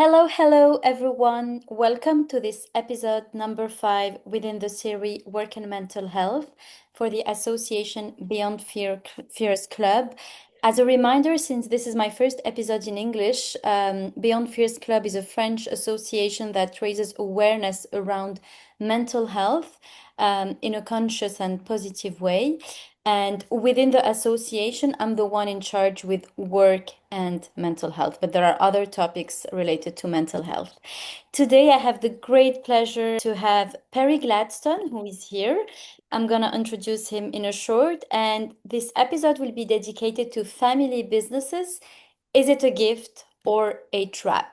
Hello, hello, everyone. Welcome to this episode number 5 within the series Work and Mental Health for the Association Beyond Fears Club. As a reminder, since this is my first episode in English, Beyond Fears Club is a French association that raises awareness around mental health in a conscious and positive way. And within the association, I'm the one in charge with work and mental health, but there are other topics related to mental health. Today, I have the great pleasure to have Perry Gladstone, who is here. I'm going to introduce him in a short, and this episode will be dedicated to family businesses. Is it a gift or a trap?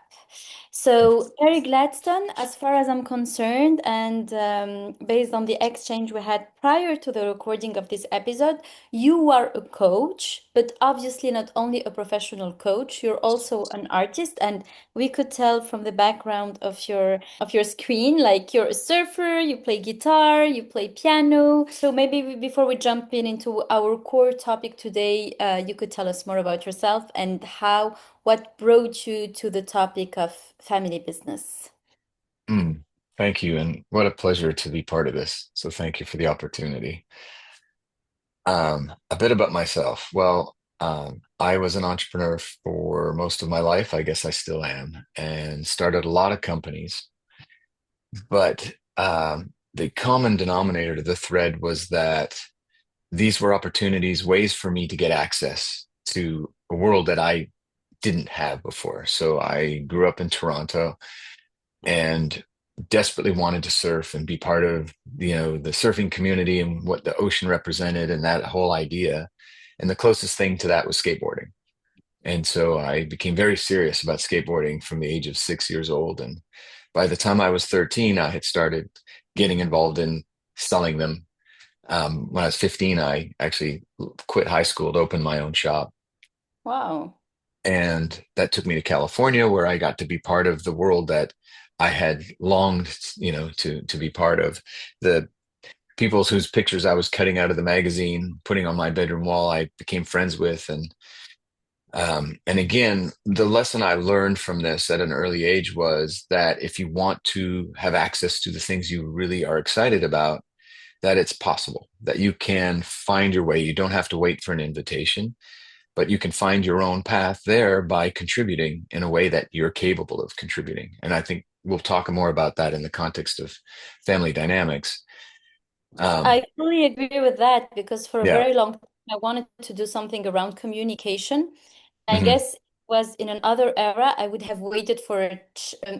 So, Perry Gladstone, as far as I'm concerned, and based on the exchange we had prior to the recording of this episode, you are a coach, but obviously not only a professional coach, you're also an artist. And we could tell from the background of your screen, like you're a surfer, you play guitar, you play piano. So maybe before we jump into our core topic today, you could tell us more about yourself and what brought you to the topic of family business. Mm, Thank you, and what a pleasure to be part of this. So thank you for the opportunity. A bit about myself. I was an entrepreneur for most of my life. I guess I still am, and started a lot of companies. But the common denominator to the thread was that these were opportunities, ways for me to get access to a world that I didn't have before. So I grew up in Toronto and desperately wanted to surf and be part of the surfing community and what the ocean represented and that whole idea. And the closest thing to that was skateboarding. And so I became very serious about skateboarding from the age of 6 years old. And by the time I was 13, I had started getting involved in selling them. When I was 15, I actually quit high school to open my own shop. Wow. And that took me to California, where I got to be part of the world that I had longed, to be part of. The people whose pictures I was cutting out of the magazine, putting on my bedroom wall, I became friends with. And again, the lesson I learned from this at an early age was that if you want to have access to the things you really are excited about, that it's possible, that you can find your way. You don't have to wait for an invitation, but you can find your own path there by contributing in a way that you're capable of contributing. And I think we'll talk more about that in the context of family dynamics. Um, I fully agree with that because for a yeah. very long time I wanted to do something around communication. I Hmm. guess it was in another era, I would have waited for a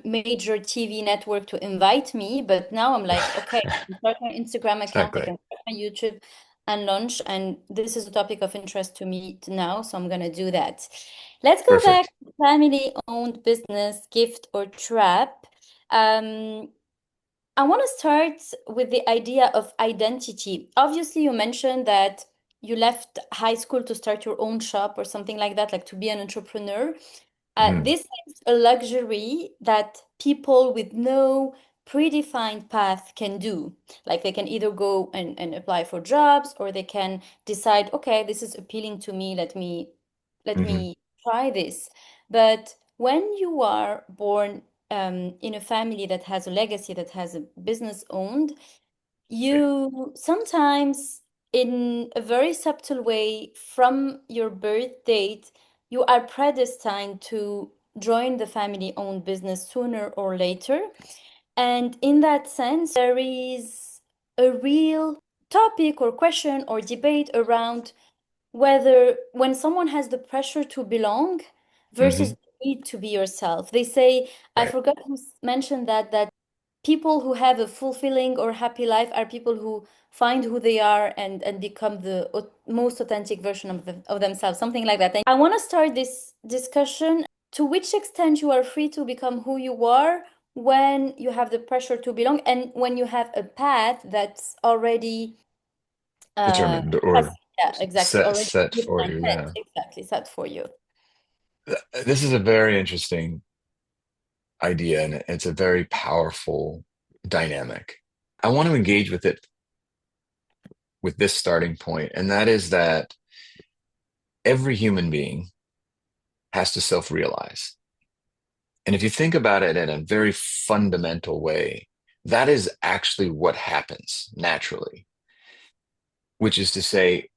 major TV network to invite me, but now I'm like, okay, I can start my Instagram account, I Exactly. can start my YouTube and launch, and this is a topic of interest to me now, so I'm gonna do that. Let's go back Perfect. to family-owned business, gift or trap. Um, I want to start with the idea of identity. Obviously, you mentioned that you left high school to start your own shop or something like that, like to be an entrepreneur. Hmm. This is a luxury that people with no predefined path can do. Like they can either go and apply for jobs or they can decide, okay, this is appealing to me, let Hmm. me try this. But when you are born in a family that has a legacy, that has a business owned, you sometimes, in a very subtle way, from your birth date, you are predestined to join the family-owned business sooner or later. And in that sense, there is a real topic or question or debate around whether when someone has the pressure to belong versus Hmm. the need to be yourself. They say, I Right. forgot who mentioned that people who have a fulfilling or happy life are people who find who they are and become the most authentic version of themselves, something like that. And I want to start this discussion to which extent you are free to become who you are when you have the pressure to belong and when you have a path that's already uh Determined or yeah, exactly, set already set for defined, you. set, Yeah. exactly set for you. This is a very interesting idea, and it's a very powerful dynamic. I want to engage with it with this starting point, and that is that every human being has to self-realize. And if you think about it in a very fundamental way, that is actually what happens naturally, which is to say,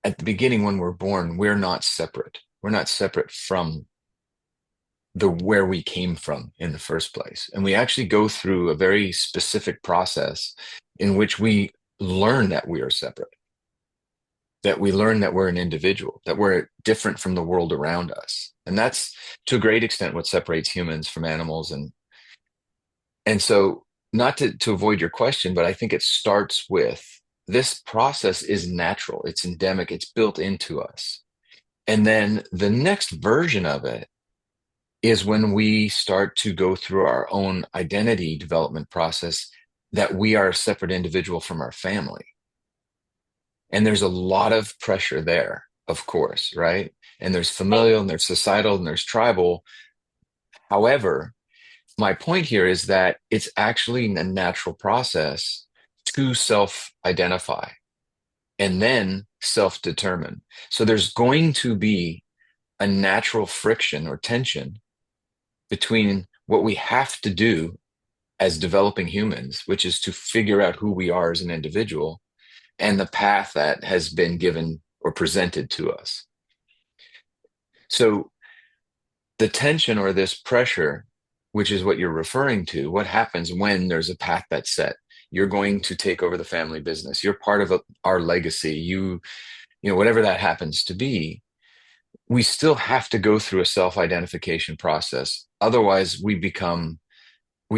at the beginning, when we're born, we're not separate. We're not separate from the where we came from in the first place. And we actually go through a very specific process in which we learn that we are separate, that we learn that we're an individual, that we're different from the world around us. And that's to a great extent what separates humans from animals. And so not to avoid your question, but I think it starts with this process is natural, it's endemic, it's built into us. And then the next version of it is when we start to go through our own identity development process that we are a separate individual from our family. And there's a lot of pressure there, of course, right? And there's Right. familial and there's societal and there's tribal. However, my point here is that it's actually a natural process to self identify and then self determine. So there's going to be a natural friction or tension between what we have to do as developing humans, which is to figure out who we are as an individual, and the path that has been given or presented to us. So the tension or this pressure, which is what you're referring to, what happens when there's a path that's set? You're going to take over the family business. You're part of our legacy. Whatever that happens to be, we still have to go through a self-identification process. Otherwise, we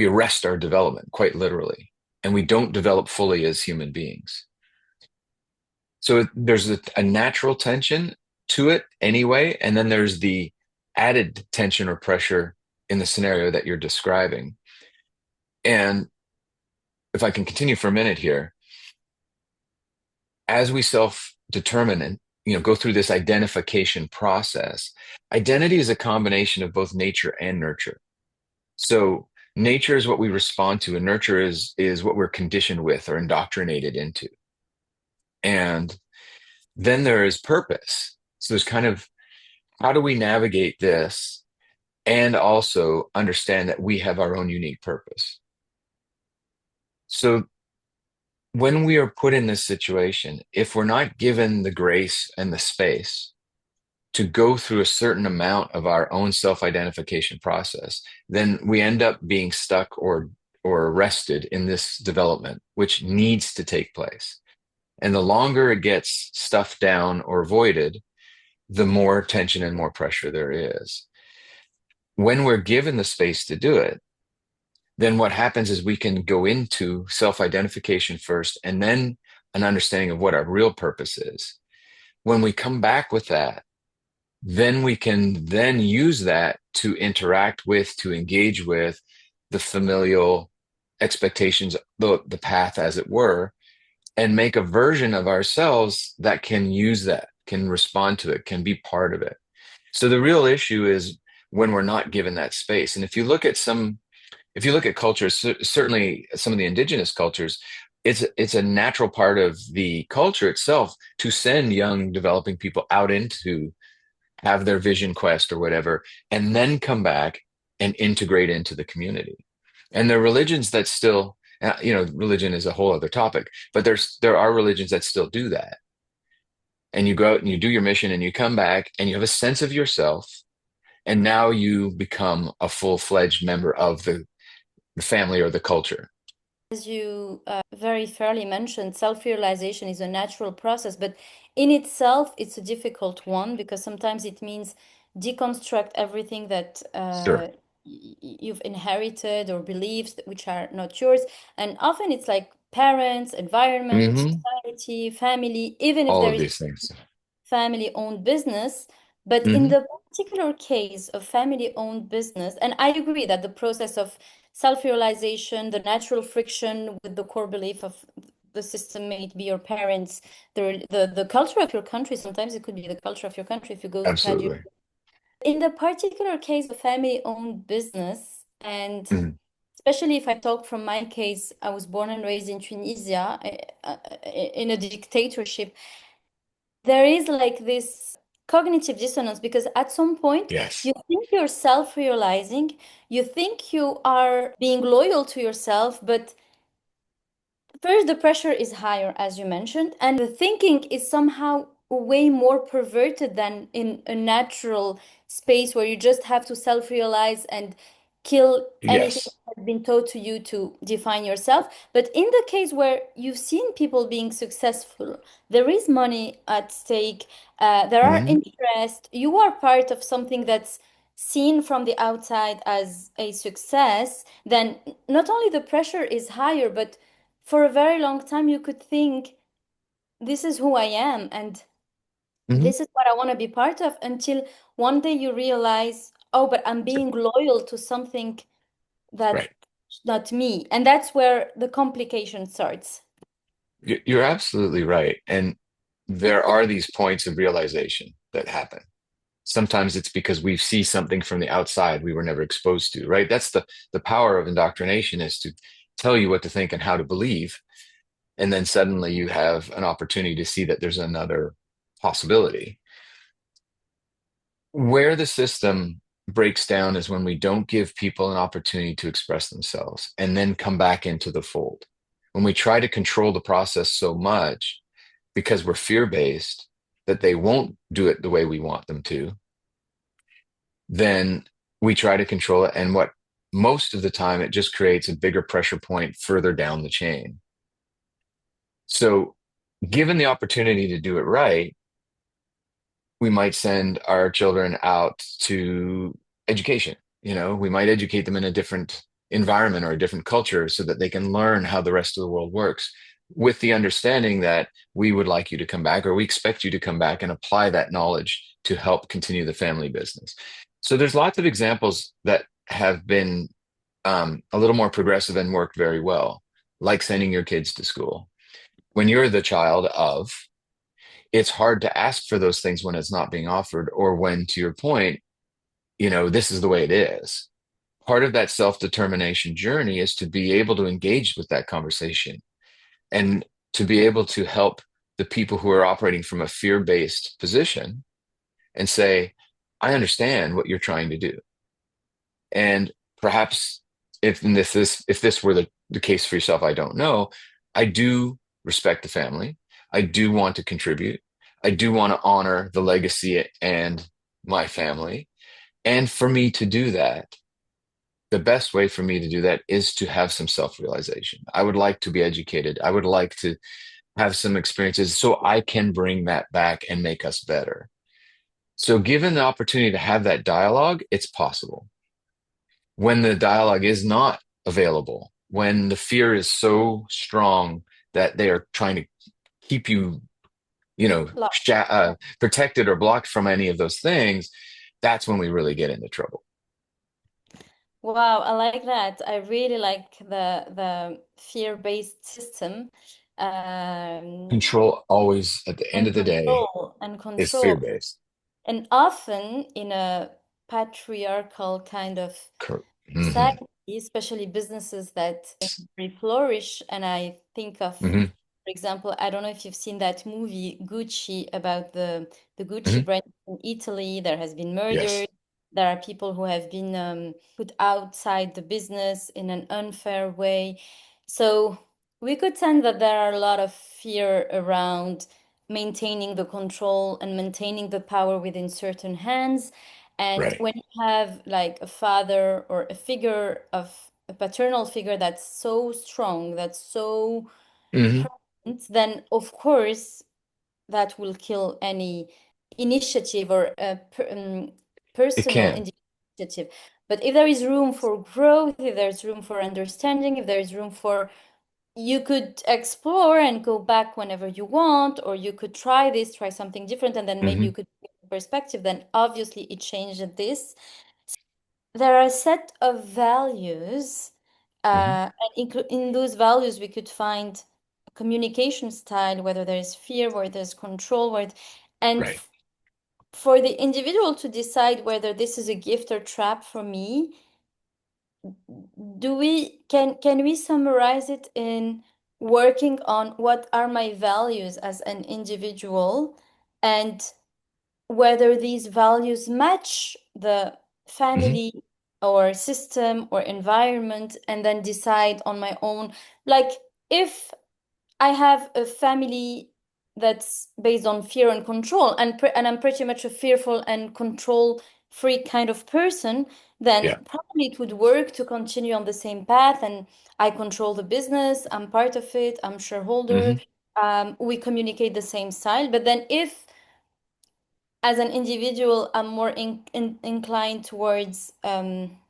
arrest our development quite literally, and we don't develop fully as human beings. So there's a natural tension to it anyway, and then there's the added tension or pressure in the scenario that you're describing. And if I can continue for a minute here, as we self-determine and go through this identification process, identity is a combination of both nature and nurture. So nature is what we respond to, and nurture is what we're conditioned with or indoctrinated into. And then there is purpose. So there's kind of how do we navigate this and also understand that we have our own unique purpose. So when we are put in this situation, if we're not given the grace and the space to go through a certain amount of our own self-identification process, then we end up being stuck or arrested in this development, which needs to take place. And the longer it gets stuffed down or avoided, the more tension and more pressure there is. When we're given the space to do it, then what happens is we can go into self-identification first and then an understanding of what our real purpose is. When we come back with that, then we can then use that to interact with, to engage with the familial expectations, the path, as it were, and make a version of ourselves that can use that, can respond to it, can be part of it. So the real issue is when we're not given that space. And if you look at cultures, certainly some of the indigenous cultures, it's a natural part of the culture itself to send young developing people out into have their vision quest or whatever, and then come back and integrate into the community. And there are religions that still, religion is a whole other topic, but there are religions that still do that. And you go out and you do your mission and you come back and you have a sense of yourself. And now you become a full-fledged member of the family or the culture. As you very fairly mentioned, self-realization is a natural process, but in itself, it's a difficult one because sometimes it means deconstruct everything that Sure. you've inherited or beliefs which are not yours. And often it's like parents, environment, Hmm. society, family, even if All there of is these things. family-owned business. But in Hmm. the particular case of family-owned business, and I agree that the process of self-realization, the natural friction with the core belief of the system, may it be your parents, the culture of your country, sometimes it could be the culture of your country if you go had you. Absolutely. In the particular case of family-owned business, and Hmm. especially if I talk from my case, I was born and raised in Tunisia, in a dictatorship. There is like this. cognitive dissonance because at some point Yes. you think you're self-realizing, you think you are being loyal to yourself, but first, the pressure is higher, as you mentioned, and the thinking is somehow way more perverted than in a natural space where you just have to self-realize and kill anything Yes. that has been taught to you to define yourself. But in the case where you've seen people being successful, there is money at stake, there are Hmm. interest, you are part of something that's seen from the outside as a success, then not only the pressure is higher, but for a very long time you could think this is who I am and Hmm. this is what I want to be part of until one day you realize, oh, but I'm being loyal to something that's Right. not me. And that's where the complication starts. You're absolutely right. And there are these points of realization that happen. Sometimes it's because we see something from the outside we were never exposed to, right? That's the power of indoctrination, is to tell you what to think and how to believe. And then suddenly you have an opportunity to see that there's another possibility. Where the system breaks down is when we don't give people an opportunity to express themselves and then come back into the fold. When we try to control the process so much because we're fear-based that they won't do it the way we want them to, then we try to control it. And what most of the time, it just creates a bigger pressure point further down the chain. So, given the opportunity to do it right, we might send our children out to education. We might educate them in a different environment or a different culture so that they can learn how the rest of the world works, with the understanding that we would like you to come back, or we expect you to come back and apply that knowledge to help continue the family business. So there's lots of examples that have been a little more progressive and worked very well, like sending your kids to school. When you're the child of, it's hard to ask for those things when it's not being offered, or when, to your point, this is the way it is. Part of that self-determination journey is to be able to engage with that conversation and to be able to help the people who are operating from a fear-based position and say, I understand what you're trying to do. And perhaps if this were the case for yourself, I don't know. I do respect the family. I do want to contribute. I do want to honor the legacy and my family. And for me to do that, the best way for me to do that is to have some self-realization. I would like to be educated. I would like to have some experiences so I can bring that back and make us better. So, given the opportunity to have that dialogue, it's possible. When the dialogue is not available, when the fear is so strong that they are trying to keep you, Locked. Yeah. protected or blocked from any of those things, that's when we really get into trouble. Wow, I like that. I really like the fear-based system. Um, Control always, at the end and of the day, control and is control. fear-based. And often in a patriarchal kind of Hmm. society, especially businesses that very flourish. And I think of, Hmm. for example, I don't know if you've seen that movie Gucci about the Gucci Hmm. brand in Italy. There has been murders. Yes. There are people who have been put outside the business in an unfair way. So we could sense that there are a lot of fear around maintaining the control and maintaining the power within certain hands. And Right. when you have like a father or a figure of a paternal figure that's so strong, that's so Hmm. present, then of course that will kill any initiative or It personal can. initiative. But if there is room for growth, if there's room for understanding, if there's room for you could explore and go back whenever you want, or you could try this, try something different, and then maybe you Hmm. could get perspective, then obviously it changed this. There are a set of values, Hmm. and in those values, we could find a communication style, whether there's fear, where there's control, and Right. for the individual to decide whether this is a gift or trap for me, can we summarize it in working on what are my values as an individual and whether these values match the Hmm. family or system or environment, and then decide on my own. Like, if I have a family that's based on fear and control, and I'm pretty much a fearful and control freak kind of person, Yeah. then probably it would work to continue on the same path. And I control the business, I'm part of it, I'm shareholder, Hmm. we communicate the same style. But then if as an individual, I'm more inclined towards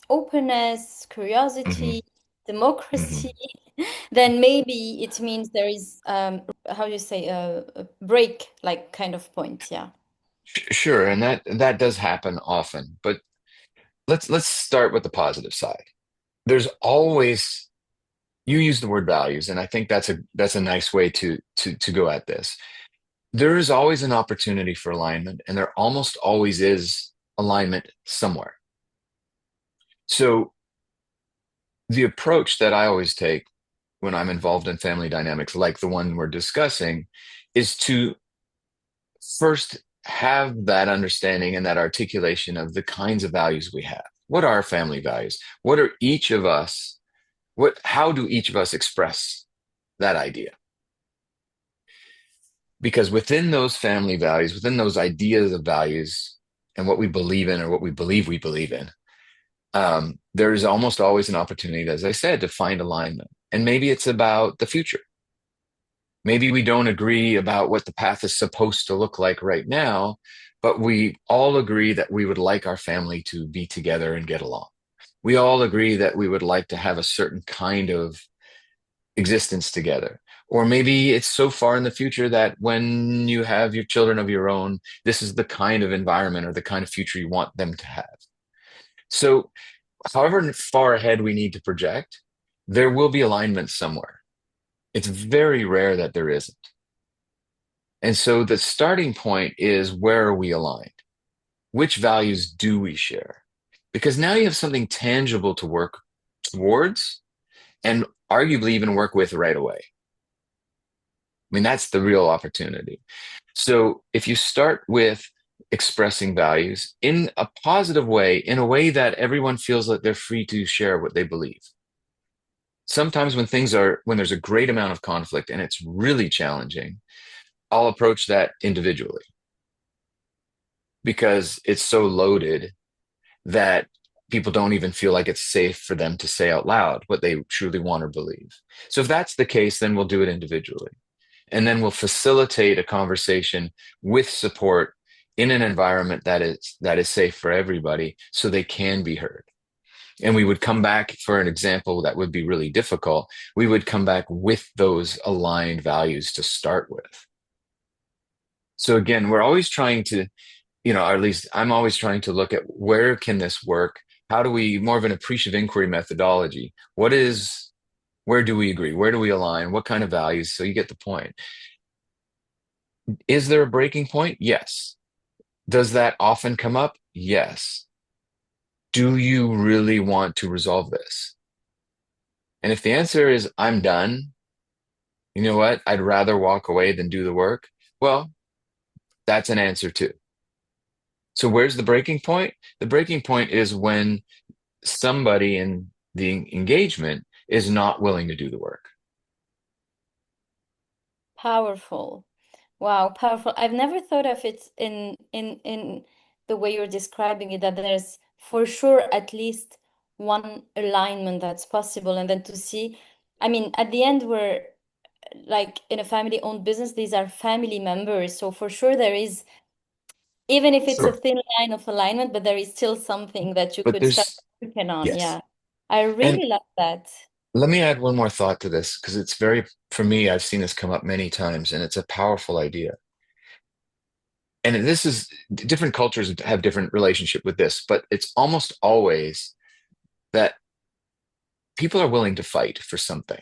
openness, Hmm. curiosity, democracy, Hmm. then maybe it means there is, how do you say, a break, like, kind of point. Yeah. Sure, and that does happen often, but let's start with the positive side. There's always, you use the word values, and I think that's a nice way to go at this. There is always an opportunity for alignment, and there almost always is alignment somewhere. So the approach that I always take when I'm involved in family dynamics, like the one we're discussing, is to first have that understanding and that articulation of the kinds of values we have. What are family values? What are each of us? How do each of us express that idea? Because within those family values, within those ideas of values and what we believe in or what we believe in, there is almost always an opportunity, as I said, to find alignment. And maybe it's about the future. Maybe we don't agree about what the path is supposed to look like right now, but we all agree that we would like our family to be together and get along. We all agree that we would like to have a certain kind of existence together. Or maybe it's so far in the future that when you have your children of your own, this is the kind of environment or the kind of future you want them to have. So, however far ahead we need to project, there will be alignment somewhere. It's very rare that there isn't. And so the starting point is, where are we aligned? Which values do we share? Because now you have something tangible to work towards and arguably even work with right away. I mean, that's the real opportunity. So if you start with expressing values in a positive way, in a way that everyone feels that they're free to share what they believe. Sometimes when there's a great amount of conflict and it's really challenging, I'll approach that individually because it's so loaded that people don't even feel like it's safe for them to say out loud what they truly want or believe. So if that's the case, then we'll do it individually. And then we'll facilitate a conversation with support in an environment that is safe for everybody so they can be heard. And we would come back for an example that would be really difficult. We would come back with those aligned values to start with. So again, we're always trying to, or at least I'm always trying to look at where can this work? How do we, more of an appreciative inquiry methodology? Where do we agree? Where do we align? What kind of values? So you get the point. Is there a breaking point? Yes. Does that often come up? Yes. Do you really want to resolve this? And if the answer is, I'm done, you know what? I'd rather walk away than do the work. Well, that's an answer too. So where's the breaking point? The breaking point is when somebody in the engagement is not willing to do the work. Powerful. Wow, powerful. I've never thought of it in the way you're describing it, that there's for sure at least one alignment that's possible. And then to see, I mean, at the end, we're like in a family-owned business, these are family members. So for sure there is, even if it's a Sure. thin line of alignment, but there is still something that you But could start there's, working on. yes. Yeah. I And really love that. let me add one more thought to this because it's for me, I've seen this come up many times and it's a powerful idea. And this is, different cultures have different relationship with this, but it's almost always that people are willing to fight for something.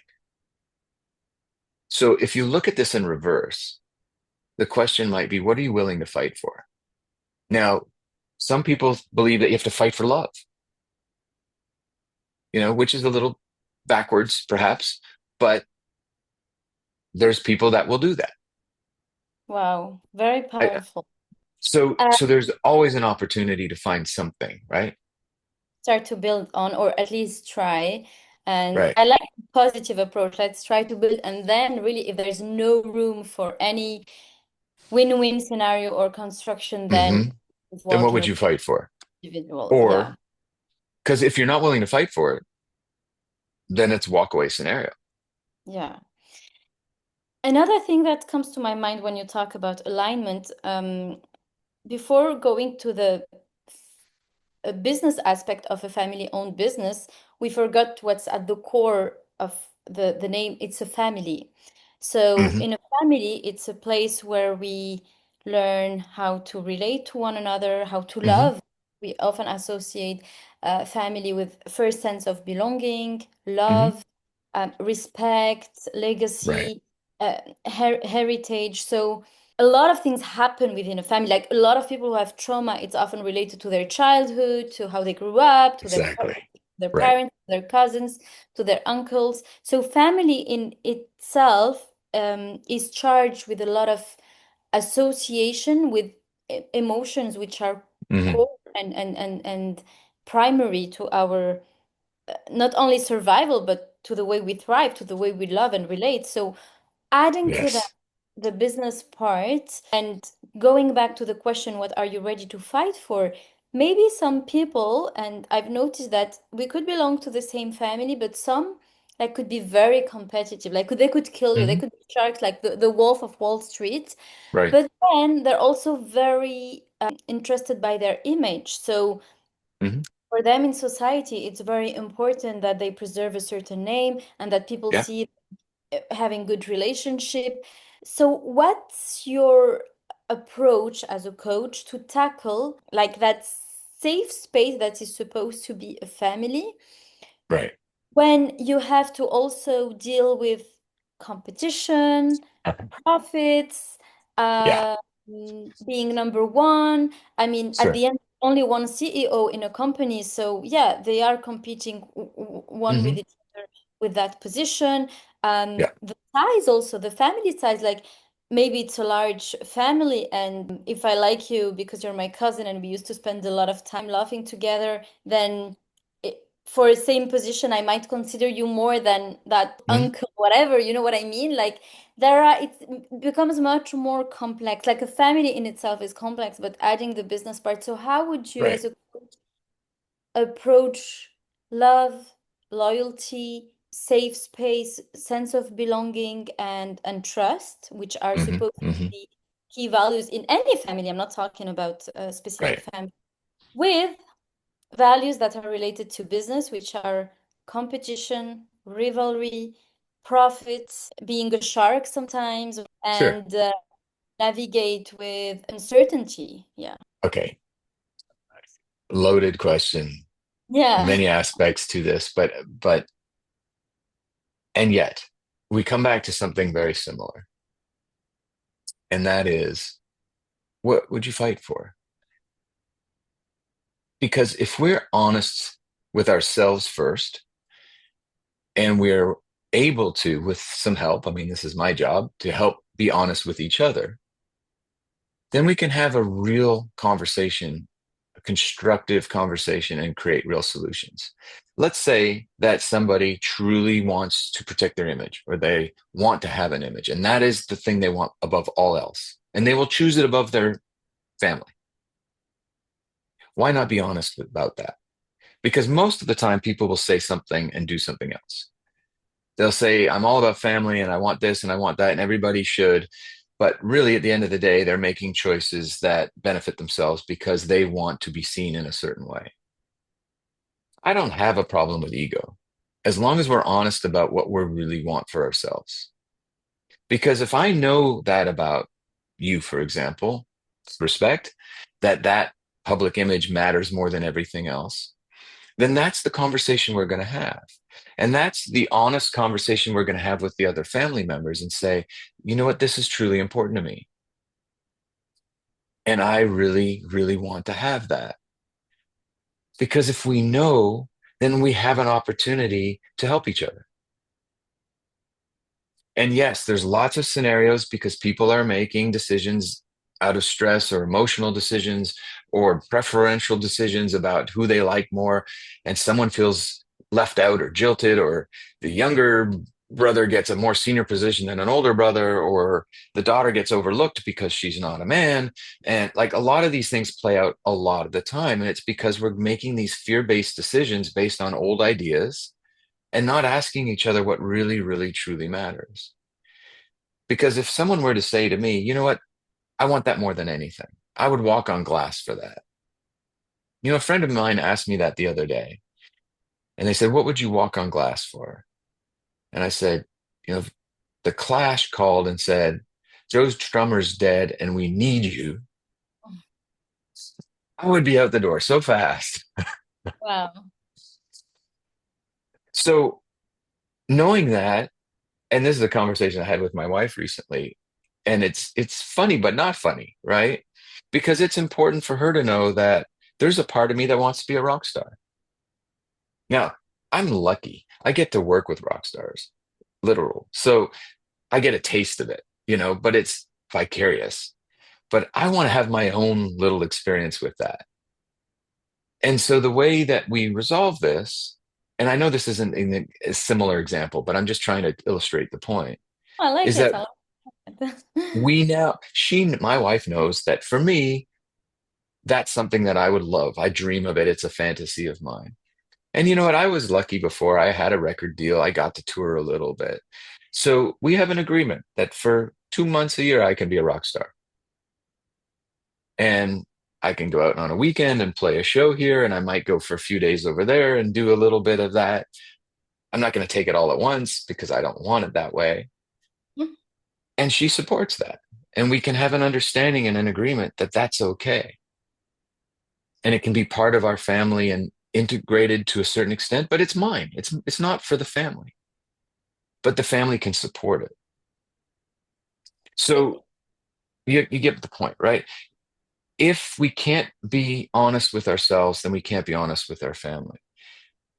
So if you look at this in reverse, the question might be, what are you willing to fight for? Now, some people believe that you have to fight for love, which is a little backwards, perhaps, but there's people that will do that. Wow. Very I, powerful. So there's always an opportunity to find something, right? Start to build on, or at least try. And Right. I like the positive approach. Let's try to build, and then really, if there's no room for any win-win scenario or construction, Hmm. then Then what walking would away you fight for? individual. Yeah, Or because if you're not willing to fight for it, then it's walk away scenario. yeah. Another thing that comes to my mind when you talk about alignment, before going to the a business aspect of a family-owned business, we forgot what's at the core of the name. It's a family. So Hmm. in a family, it's a place where we learn how to relate to one another, how to Hmm. love. We often associate family with first sense of belonging, Hmm. love, respect, Right. legacy, heritage. So a lot of things happen within a family. Like a lot of people who have trauma, it's often related to their childhood, to how they grew up, to Exactly. their Right. parents, their cousins, to their uncles. So family in itself is charged with a lot of association with emotions which are Hmm. core and primary to our not only survival, but to the way we thrive, to the way we love and relate. So adding to that Yes. the business part and going back to the question, what are you ready to fight for? Maybe some people, and I've noticed that we could belong to the same family, but some like could be very competitive. Like they could kill you. They Hmm. could be sharks, like the Wolf of Wall Street. Right. But then they're also very interested by their image. So Hmm. for them in society, it's very important that they preserve a certain name and that people Yeah. see having good relationship. So what's your approach as a coach to tackle like that safe space that is supposed to be a family Right. when you have to also deal with competition, profits, Yeah. uh, being number one. I mean, at Sure. the end, only one CEO in a company. So yeah, they are competing one Hmm. with each other with that position. Yeah. The size also, the family size, like maybe it's a large family, and if I like you because you're my cousin and we used to spend a lot of time laughing together, then for a same position, I might consider you more than that Hmm. uncle, whatever. You know what I mean? Like there are it becomes much more complex. Like a family in itself is complex, but adding the business part. So how would you Right. as a coach approach love, loyalty, safe space, sense of belonging and trust, which are Hmm. supposed to Hmm. be key values in any family. I'm not talking about a specific Right. family, with values that are related to business, which are competition, rivalry, profit, being a shark sometimes, Sure. and navigate with uncertainty. Yeah. Okay. Loaded question. Yeah. Many aspects to this, but and yet we come back to something very similar, and that is, what would you fight for? Because if we're honest with ourselves first, and we're able to, with some help, I mean, this is my job to help be honest with each other, then we can have a real conversation, a constructive conversation, and create real solutions. Let's say that somebody truly wants to protect their image, or they want to have an image, and that is the thing they want above all else, and they will choose it above their family. Why not be honest about that? Because most of the time, people will say something and do something else. They'll say, I'm all about family and I want this and I want that, and everybody should. But really, at the end of the day, they're making choices that benefit themselves because they want to be seen in a certain way. I don't have a problem with ego as long as we're honest about what we really want for ourselves. Because if I know that about you, for example, respect, that public image matters more than everything else, then that's the conversation we're going to have. And that's the honest conversation we're going to have with the other family members and say, you know what, this is truly important to me. And I really, really want to have that. Because if we know, then we have an opportunity to help each other. And yes, there's lots of scenarios because people are making decisions out of stress or emotional decisions or preferential decisions about who they like more, and someone feels left out or jilted, or the younger brother gets a more senior position than an older brother, or the daughter gets overlooked because she's not a man. And like a lot of these things play out a lot of the time. And it's because we're making these fear-based decisions based on old ideas and not asking each other what really, really, truly matters. Because if someone were to say to me, you know what, I want that more than anything, I would walk on glass for that. You know, a friend of mine asked me that the other day, and they said, what would you walk on glass for? And I said, you know, the Clash called and said, Joe Strummer's dead and we need you, I would be out the door so fast. Wow. So knowing that, and this is a conversation I had with my wife recently, and it's funny but not funny, right? Because it's important for her to know that there's a part of me that wants to be a rock star. Now, I'm lucky. I get to work with rock stars, literal. So I get a taste of it, you know, but it's vicarious. But I want to have my own little experience with that. And so the way that we resolve this, and I know this isn't a similar example, but I'm just trying to illustrate the point, I like is it. that I like it. we now, my wife knows that for me, that's something that I would love. I dream of it. It's a fantasy of mine. And you know what? I was lucky before I had a record deal. I got to tour a little bit. So we have an agreement that for 2 months a year, I can be a rock star. And I can go out on a weekend and play a show here, and I might go for a few days over there and do a little bit of that. I'm not going to take it all at once because I don't want it that way. And she supports that. And we can have an understanding and an agreement that that's okay. And it can be part of our family and integrated to a certain extent, but it's mine. It's not for the family, but the family can support it. It, So you get the point, right? If we can't be honest with ourselves, then we can't be honest with our family.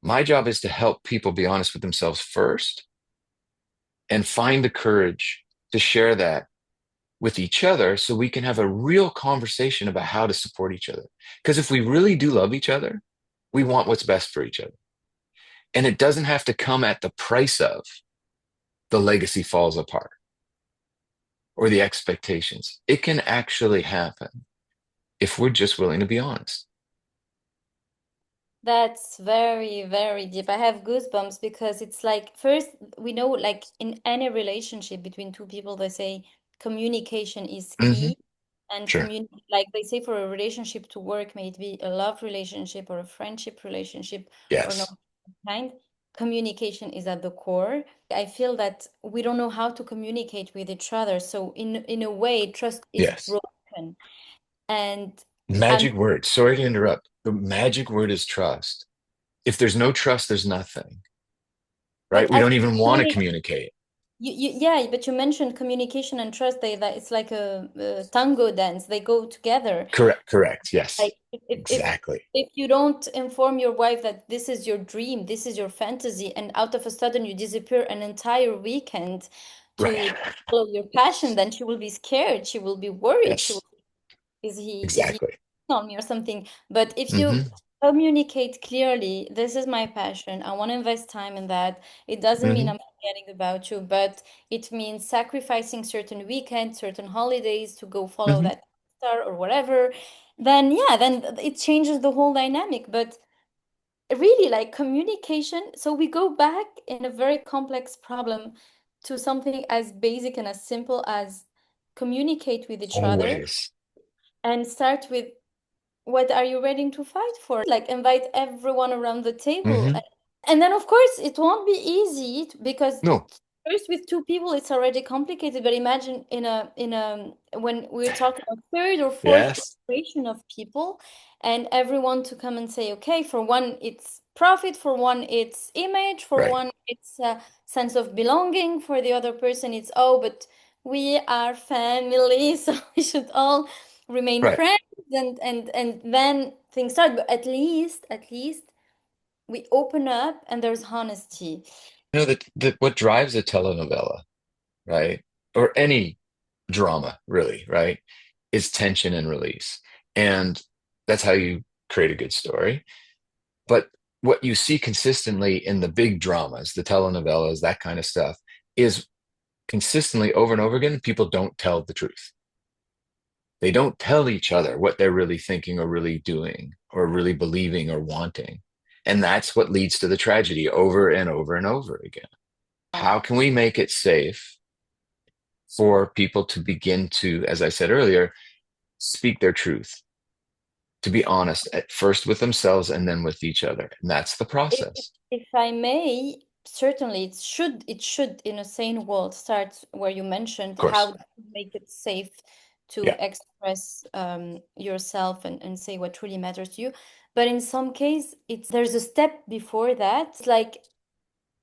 My job is to help people be honest with themselves first and find the courage to share that with each other so we can have a real conversation about how to support each other. Because if we really do love each other, we want what's best for each other. And it doesn't have to come at the price of the legacy falls apart or the expectations. It can actually happen if we're just willing to be honest. That's very, very deep. I have goosebumps because it's like, first, we know, like in any relationship between two people, they say communication is Hmm. key. And Sure. like they say, for a relationship to work, may it be a love relationship or a friendship relationship or no Yes. kind, communication is at the core. I feel that we don't know how to communicate with each other. So in a way, trust is Yes. broken. And I'm Magic word. Sorry to interrupt. The magic word is trust. If there's no trust, there's nothing, right? but We I don't think even want to communicate. yeah, but you mentioned communication and trust. That it's like a tango dance. They go together. Correct. Correct. Yes. Like Exactly. if you don't inform your wife that this is your dream, this is your fantasy, and out of a sudden you disappear an entire weekend Right. to follow your passion, then she will be scared. She will be worried. She will, Yes. is he Exactly. on me or something? But if you Hmm. communicate clearly, this is my passion. I want to invest time in that. It doesn't mean Hmm. I'm forgetting about you, but it means sacrificing certain weekends, certain holidays to go follow Hmm. that star or whatever. Then yeah, then it changes the whole dynamic. But really, like communication, so we go back in a very complex problem to something as basic and as simple as communicate with each other Always. and start with what are you ready to fight for? Like invite everyone around the table. Hmm. And then of course it won't be easy because No. first with two people it's already complicated, but imagine in a when we're talking about third or fourth Yes. generation of people and everyone to come and say, okay, for one it's profit, for one it's image, for Right. one it's a sense of belonging, for the other person it's, oh, but we are family, so we should all remain Right. friends, and then things start. But at least we open up and there's honesty. You know that what drives a telenovela, right? Or any drama, really, right? is tension and release. And that's how you create a good story. But what you see consistently in the big dramas, the telenovelas, that kind of stuff, is consistently over and over again, people don't tell the truth. They don't tell each other what they're really thinking or really doing or really believing or wanting. And that's what leads to the tragedy over and over and over again. How can we make it safe for people to begin to, as I said earlier, speak their truth, to be honest at first with themselves and then with each other? And that's the If, process. if I may, certainly it should in a sane world start where you mentioned Of how course. to make it safe to Yeah. express yourself and say what truly matters to you. But in some case, it's there's a step before that. It's like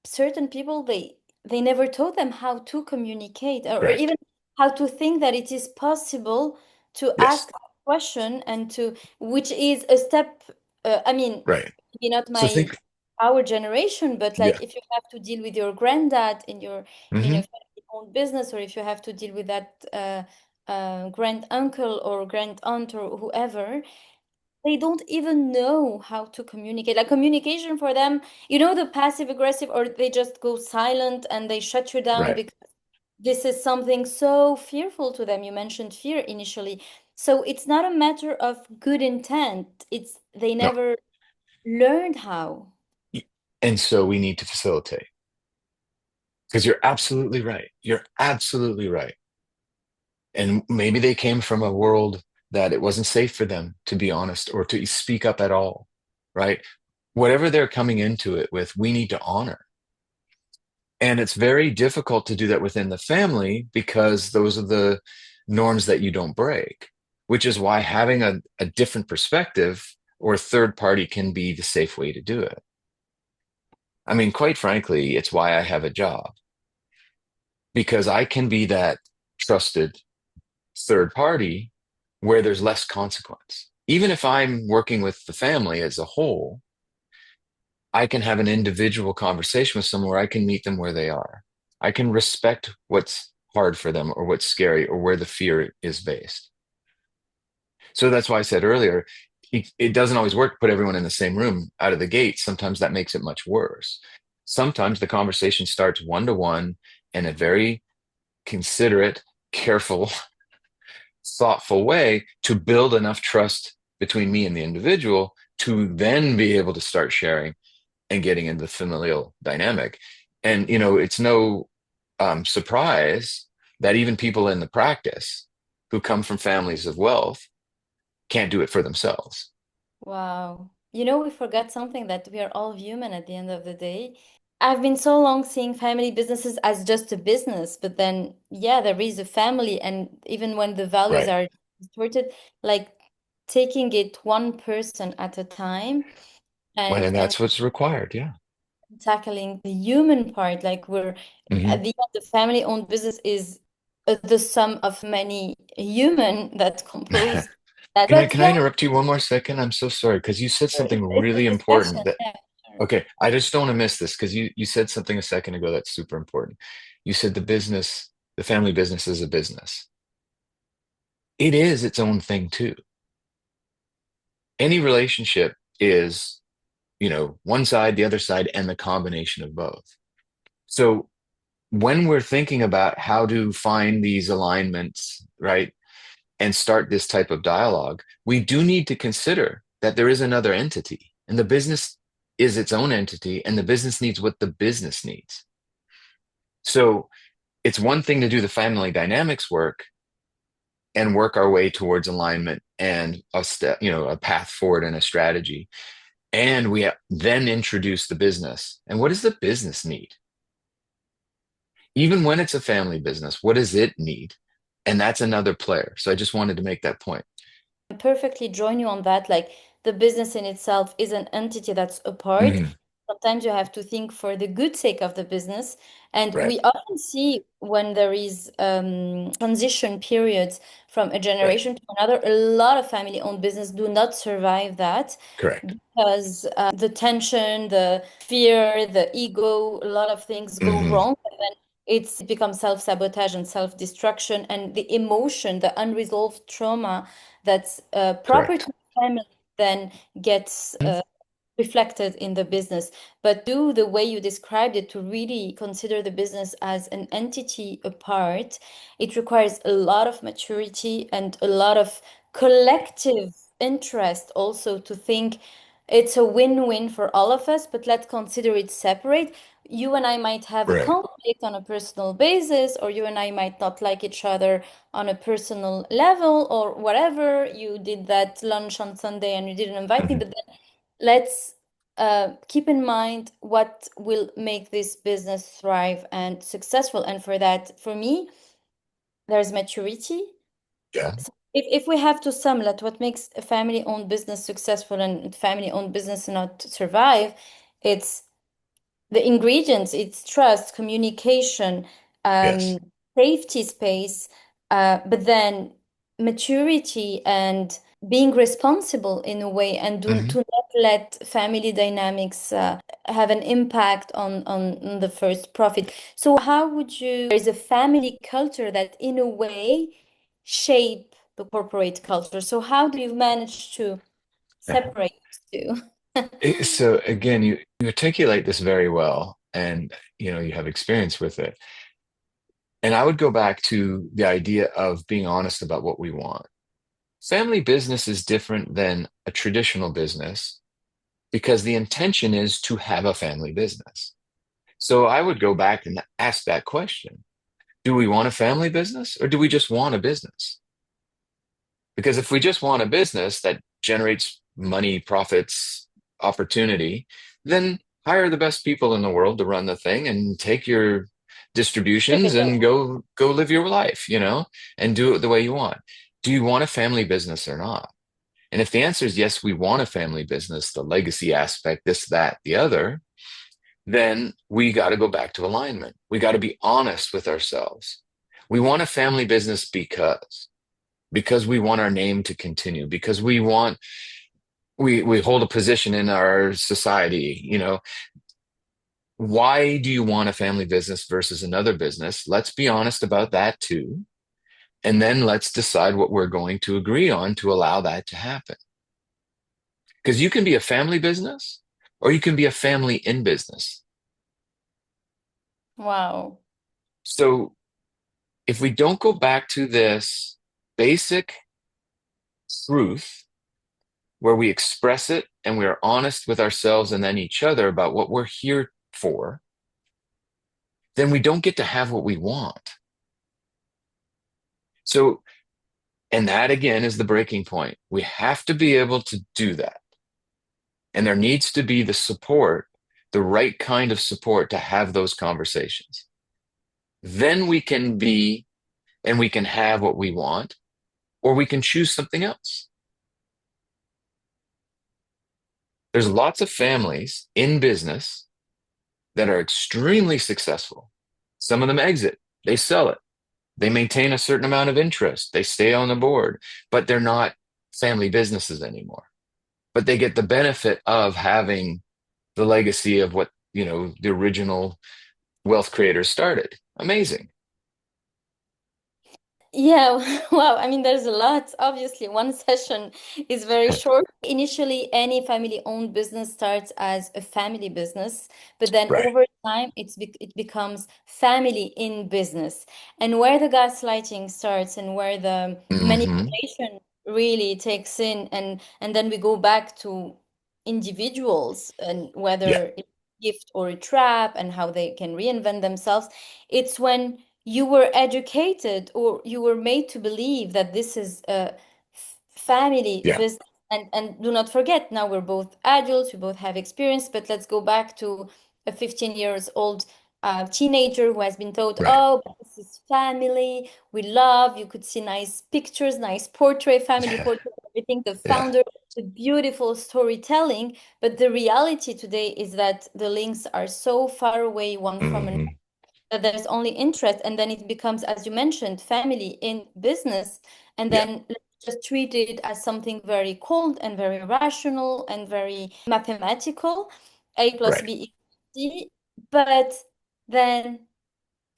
certain people they never taught them how to communicate or Correct. even how to think that it is possible to Yes. ask a question and to which is a step I mean Right. maybe not So my think, our generation but yeah. like if you have to deal with your granddad in your Hmm. family owned business or if you have to deal with that grand uncle or grand aunt or whoever they don't even know how to communicate. Like communication for them, the passive aggressive, or they just go silent and they shut you down Right. because this is something so fearful to them. You mentioned fear initially. So it's not a matter of good intent. It's they No. never learned how. And so we need to facilitate because you're absolutely right. You're absolutely right. And maybe they came from a world that it wasn't safe for them to be honest or to speak up at all, right? Whatever they're coming into it with, we need to honor. And it's very difficult to do that within the family because those are the norms that you don't break, which is why having a different perspective or third party can be the safe way to do it. I mean, quite frankly, it's why I have a job because I can be that trusted third party where there's less consequence. Even if I'm working with the family as a whole, I can have an individual conversation with someone where I can meet them where they are. I can respect what's hard for them or what's scary or where the fear is based. So that's why I said earlier, it doesn't always work to put everyone in the same room out of the gate. Sometimes that makes it much worse. Sometimes the conversation starts one to one in a very considerate, careful, thoughtful way to build enough trust between me and the individual to then be able to start sharing and getting into the familial dynamic. And, it's no surprise that even people in the practice who come from families of wealth can't do it for themselves. Wow. We forgot something that we are all human at the end of the day. I've been so long seeing family businesses as just a business, but then, yeah, there is a family, and even when the values Right. are distorted, like taking it one person at a time When and and and that's what's required. Yeah. tackling the human part, like we're Hmm. at the end, the family-owned business is the sum of many human that compose that. Can I But can I yeah, interrupt you one more second? I'm so sorry because you said sure, something it's a really discussion. important that Yeah, sure. okay, I just don't want to miss this because you said something a second ago that's super important. You said the family business is a business. It is its own thing too. Any relationship is, one side, the other side, and the combination of both. So when we're thinking about how to find these alignments, right, and start this type of dialogue, we do need to consider that there is another entity, and the business is its own entity, and the business needs what the business needs. So it's one thing to do the family dynamics work and work our way towards alignment and a step, a path forward and a strategy. And we then introduce the business. And what does the business need? Even when it's a family business, what does it need? And that's another player. So I just wanted to make that point. Perfectly join you on that. Like the business in itself is an entity that's apart. Mhm. Sometimes you have to think for the good sake of the business. And Right, we often see when there is transition periods from a right. generation to another, a lot of family-owned business do not survive that Correct. because the tension, the fear, the ego, a lot of things go Hmm. wrong. it becomes self-sabotage and self-destruction, and the emotion, the unresolved trauma that's proper Correct. to family then gets Mhm. reflected in the business. But do the way you described it, to really consider the business as an entity apart, it requires a lot of maturity and a lot of collective interest also, to think it's a win-win for all of us, but let's consider it separate. You and I might have a Right. conflict on a personal basis, or you and I might not like each other on a personal level, or whatever. You did that lunch on Sunday and you didn't invite me, Mhm. but then let's keep in mind what will make this business thrive and successful. And for that, for me, there's maturity. Yeah. So if we have to sum that, what makes a family-owned business successful and family-owned business not survive, it's the ingredients. It's trust, communication, Yes. um, safety space, but then maturity and being responsible in a way, and Hmm. to not let family dynamics have an impact on the first profit. So how would you, there's a family culture that in a way shape the corporate culture. So how do you manage to separate those two? So again, you articulate this very well, and you have experience with it. And I would go back to the idea of being honest about what we want. Family business is different than a traditional business because the intention is to have a family business. So I would go back and ask that question. Do we want a family business or do we just want a business? Because if we just want a business that generates money, profits, opportunity, then hire the best people in the world to run the thing and take your distributions and go live your life, and do it the way you want. Do you want a family business or not? And if the answer is yes, we want a family business, the legacy aspect, this, that, the other, then we got to go back to alignment. We got to be honest with ourselves. We want a family business because we want our name to continue, because we hold a position in our society. Why do you want a family business versus another business? Let's be honest about that too. And then let's decide what we're going to agree on to allow that to happen. Because you can be a family business or you can be a family in business. Wow. So if we don't go back to this basic truth where we express it and we're honest with ourselves and then each other about what we're here for, then we don't get to have what we want. So, and that again is the breaking point. We have to be able to do that. And there needs to be the support, the right kind of support to have those conversations. Then we can be and we can have what we want, or we can choose something else. There's lots of families in business that are extremely successful. Some of them exit, they sell it, they maintain a certain amount of interest, they stay on the board, but they're not family businesses anymore. But they get the benefit of having the legacy of what, the original wealth creators started. Amazing. Yeah, wow. I mean, there's a lot. Obviously, one session is very short. Initially, any family-owned business starts as a family business, but then Right. over time, it becomes family in business. And where the gaslighting starts and where the Hmm. manipulation really takes in, and then we go back to individuals and Yeah. whether it's a gift or a trap and how they can reinvent themselves. It's when you were educated or you were made to believe that this is a family Yeah. business. And do not forget, now we're both adults, we both have experience, but let's go back to a 15 years old teenager who has been taught, Right. oh, but this is family, we love, you could see nice pictures, nice portrait, family Yeah. portrait, everything, the Yeah. founder, the beautiful storytelling. But the reality today is that the links are so far away one from another, Hmm. that there's only interest, and then it becomes, as you mentioned, family in business, and Yeah. then let's just treat it as something very cold and very rational and very mathematical, a plus Right. b equals c. But then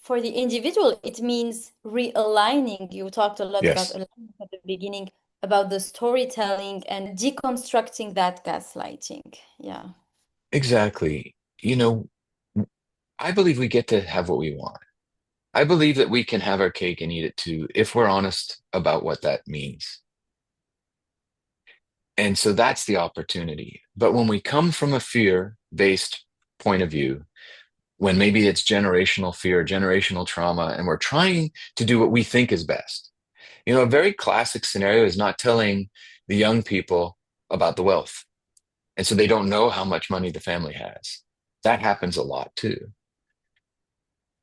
for the individual, it means realigning. You talked a lot about Yes, alignment at the beginning, about the storytelling and deconstructing that gaslighting. Yeah. exactly. I believe we get to have what we want. I believe that we can have our cake and eat it too, if we're honest about what that means. And so that's the opportunity. But when we come from a fear-based point of view, when maybe it's generational fear, generational trauma, and we're trying to do what we think is best. A very classic scenario is not telling the young people about the wealth. And so they don't know how much money the family has. That happens a lot too.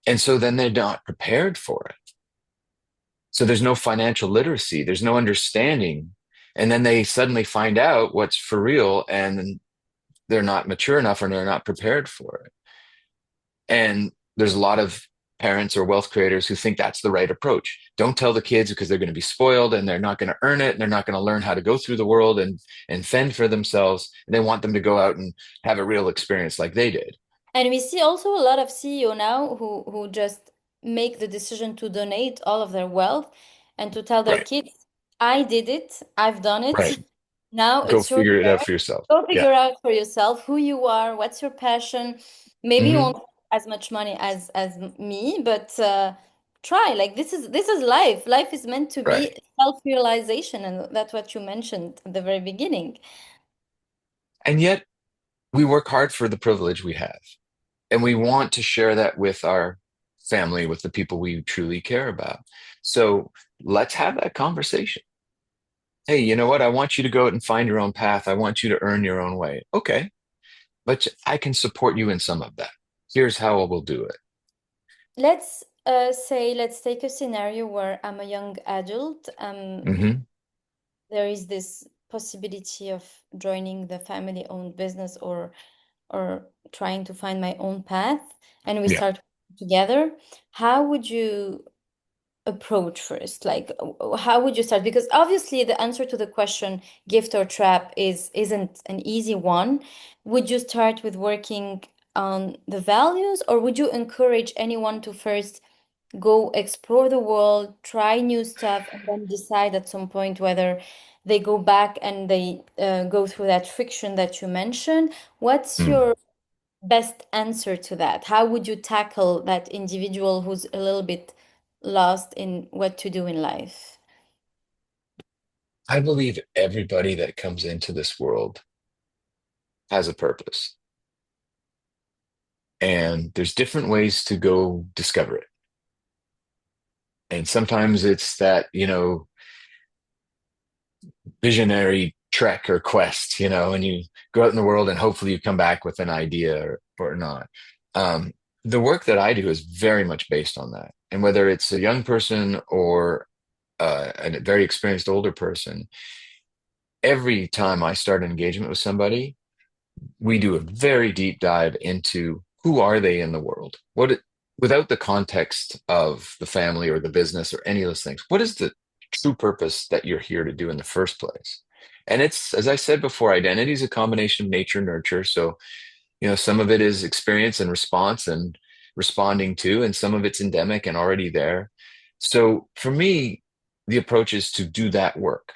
And so then they're not prepared for it. So there's no financial literacy, there's no understanding. And then they suddenly find out what's for real and they're not mature enough or they're not prepared for it. And there's a lot of parents or wealth creators who think that's the right approach. Don't tell the kids because they're going to be spoiled and they're not going to earn it and they're not going to learn how to go through the world and fend for themselves. And they want them to go out and have a real experience like they did. And we see also a lot of CEO now who just make the decision to donate all of their wealth and to tell their Right. kids, I did it, I've done it. Right. Now Go it's your figure it out turn. for yourself. Go Yeah. figure out for yourself who you are, what's your passion. Maybe you Hmm. won't have as much money as me, but try. Like this is life. Life is meant to Right. be self-realization, and that's what you mentioned at the very beginning. And yet we work hard for the privilege we have. And we want to share that with our family, with the people we truly care about. So let's have that conversation. Hey, you know what? I want you to go out and find your own path. I want you to earn your own way. Okay, but I can support you in some of that. Here's how we'll do it. Let's say, let's take a scenario where I'm a young adult. Hmm. There is this possibility of joining the family-owned business or trying to find my own path, and we Yeah. start together. How would you approach first? Like, how would you start? Because obviously, the answer to the question, gift or trap, isn't an easy one. Would you start with working on the values, or would you encourage anyone to first go explore the world, try new stuff, and then decide at some point whether they go back and they go through that friction that you mentioned? What's Mm. your best answer to that? How would you tackle that individual who's a little bit lost in what to do in life? I believe everybody that comes into this world has a purpose, and there's different ways to go discover it. And sometimes it's that, visionary trek or quest, and you go out in the world and hopefully you come back with an idea or not. Um, the work that I do is very much based on that. And whether it's a young person or a very experienced older person, every time I start an engagement with somebody, we do a very deep dive into who are they in the world? Without the context of the family or the business or any of those things, what is the true purpose that you're here to do in the first place? And it's, as I said before, identity is a combination of nature and nurture. So, some of it is experience and response and responding to, and some of it's endemic and already there. So for me, the approach is to do that work.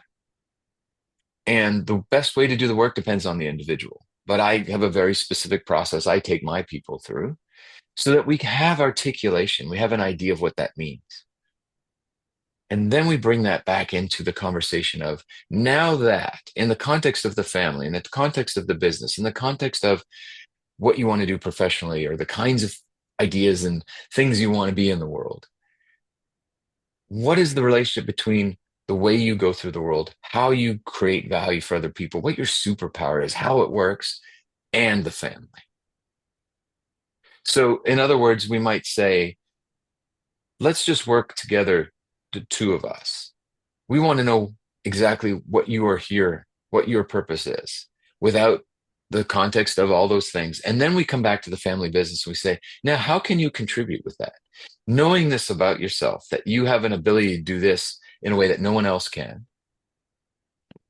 And the best way to do the work depends on the individual. But I have a very specific process I take my people through so that we have articulation. We have an idea of what that means. And then we bring that back into the conversation of now that in the context of the family, in the context of the business, in the context of what you want to do professionally or the kinds of ideas and things you want to be in the world, what is the relationship between the way you go through the world, how you create value for other people, what your superpower is, how it works, and the family? So, in other words, we might say, let's just work together, the two of us. We want to know exactly what you are here, what your purpose is, without the context of all those things. And then we come back to the family business. We say, now, how can you contribute with that? Knowing this about yourself, that you have an ability to do this in a way that no one else can,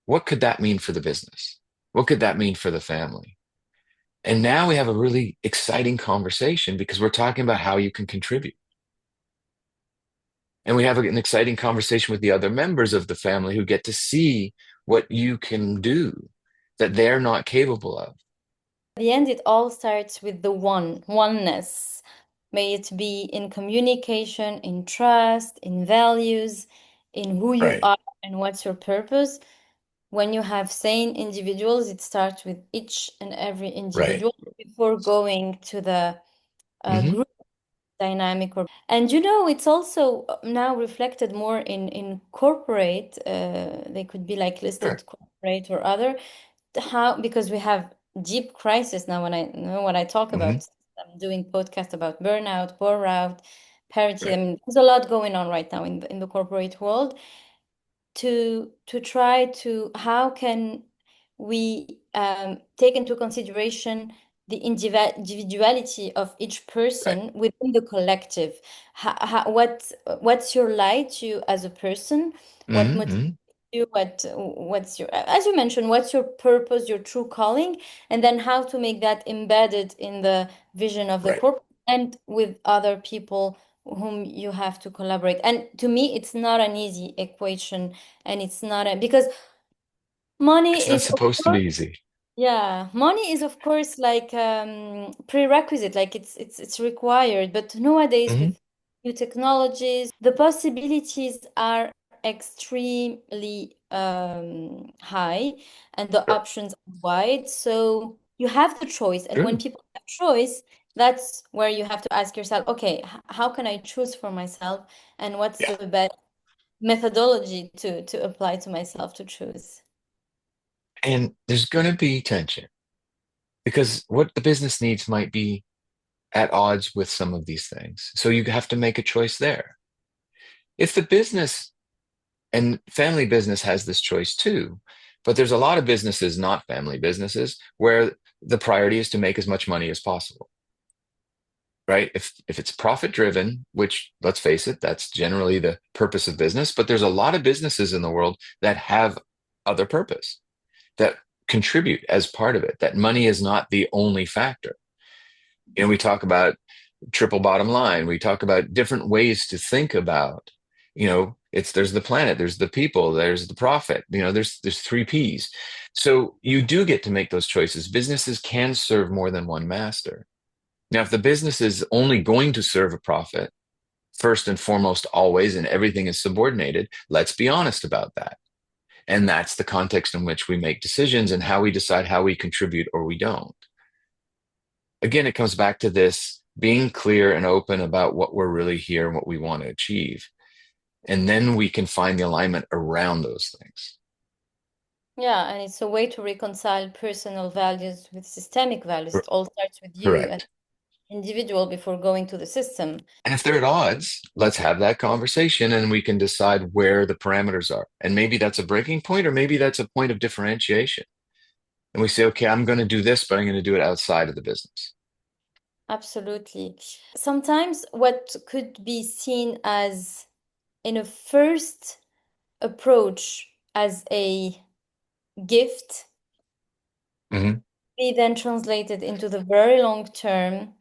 what could that mean for the business? What could that mean for the family? And now we have a really exciting conversation because we're talking about how you can contribute. And we have an exciting conversation with the other members of the family who get to see what you can do that they're not capable of. At the end, it all starts with the oneness. May it be in communication, in trust, in values, in who you Right, are and what's your purpose. When you have sane individuals, it starts with each and every right. individual before going to the Hmm. group dynamic. Or and it's also now reflected more in corporate. They could be like Sure. listed corporate or other. How, because we have deep crisis now. When I know what I talk Hmm. about, I'm doing podcast about burnout, burnout, parity. I Right. mean, there's a lot going on right now in the corporate world. To try to, how can we take into consideration the individuality of each Right. person within the collective? What's your light, you as a person? What motivates Hmm. you? What's your, as you mentioned, what's your purpose, your true calling? And then how to make that embedded in the vision of the Right. corporate and with other people whom you have to collaborate. And to me, it's not an easy equation, and it's not because It's money not is, of supposed to be course, easy. yeah, money is of course like prerequisite, like it's required. But nowadays Hmm. with new technologies, the possibilities are extremely high, and the Sure. options are wide. So you have the choice, and when True. people have choice, that's where you have to ask yourself, okay, how can I choose for myself, and what's Yeah. the best methodology to apply to myself to choose? And there's going to be tension because what the business needs might be at odds with some of these things. So you have to make a choice there. If the business and family business has this choice too, but there's a lot of businesses, not family businesses, where the priority is to make as much money as possible, right? If it's profit driven, which let's face it, that's generally the purpose of business, but there's a lot of businesses in the world that have other purpose that contribute as part of it, that money is not the only factor. We talk about triple bottom line. We talk about different ways to think about, it's there's the planet, there's the people, there's the profit, there's three P's. So you do get to make those choices. Businesses can serve more than one master. Now, if the business is only going to serve a profit, first and foremost, always, and everything is subordinated, let's be honest about that. And that's the context in which we make decisions and how we decide how we contribute or we don't. Again, it comes back to this being clear and open about what we're really here and what we want to achieve. And then we can find the alignment around those things. Yeah, and it's a way to reconcile personal values with systemic values. It Cor- all starts with you as Correct. an individual before going to the system. And if they're at odds, let's have that conversation and we can decide where the parameters are. And maybe that's a breaking point, or maybe that's a point of differentiation. And we say, okay, I'm going to do this, but I'm going to do it outside of the business. Absolutely. Sometimes what could be seen as in a first approach as a gift Hmm. be then translated into the very long term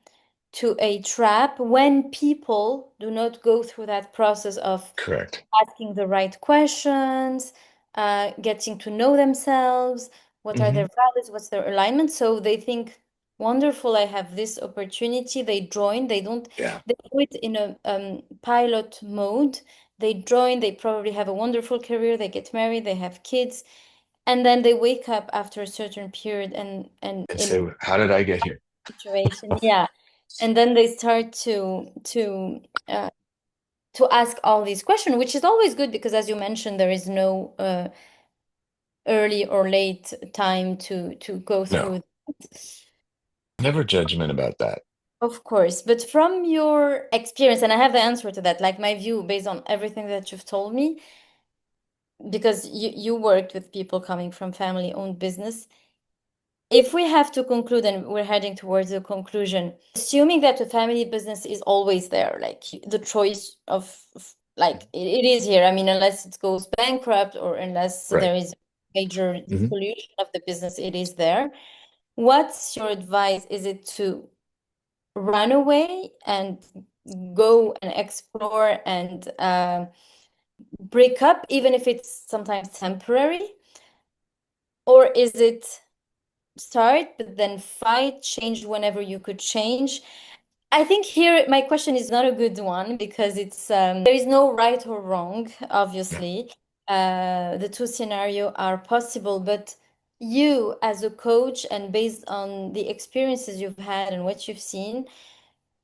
to a trap when people do not go through that process of Correct. asking the right questions, getting to know themselves, what are Hmm. their values, what's their alignment. So they think, wonderful, I have this opportunity. They join, they don't, Yeah. they do it in a pilot mode. They join, they probably have a wonderful career, they get married, they have kids, and then they wake up after a certain period and And in say, how did I get here? situation, yeah. And then they start uh, to ask all these questions, which is always good because, as you mentioned, there is no early or late time to go No, through that. never judgment about that. Of course, but from your experience, and I have the answer to that, like my view based on everything that you've told me, because you worked with people coming from family-owned business. If we have to conclude, and we're heading towards a conclusion, assuming that the family business is always there, like the choice of like it is here. I mean, unless it goes bankrupt or unless Right. there is a major Hmm. dissolution of the business, it is there. What's your advice? Is it to run away and go and explore and break up, even if it's sometimes temporary? Or is it start, but then fight, change whenever you could change? I think here my question is not a good one because it's there is no right or wrong, Yeah. obviously. The two scenarios are possible, but you as a coach and based on the experiences you've had and what you've seen,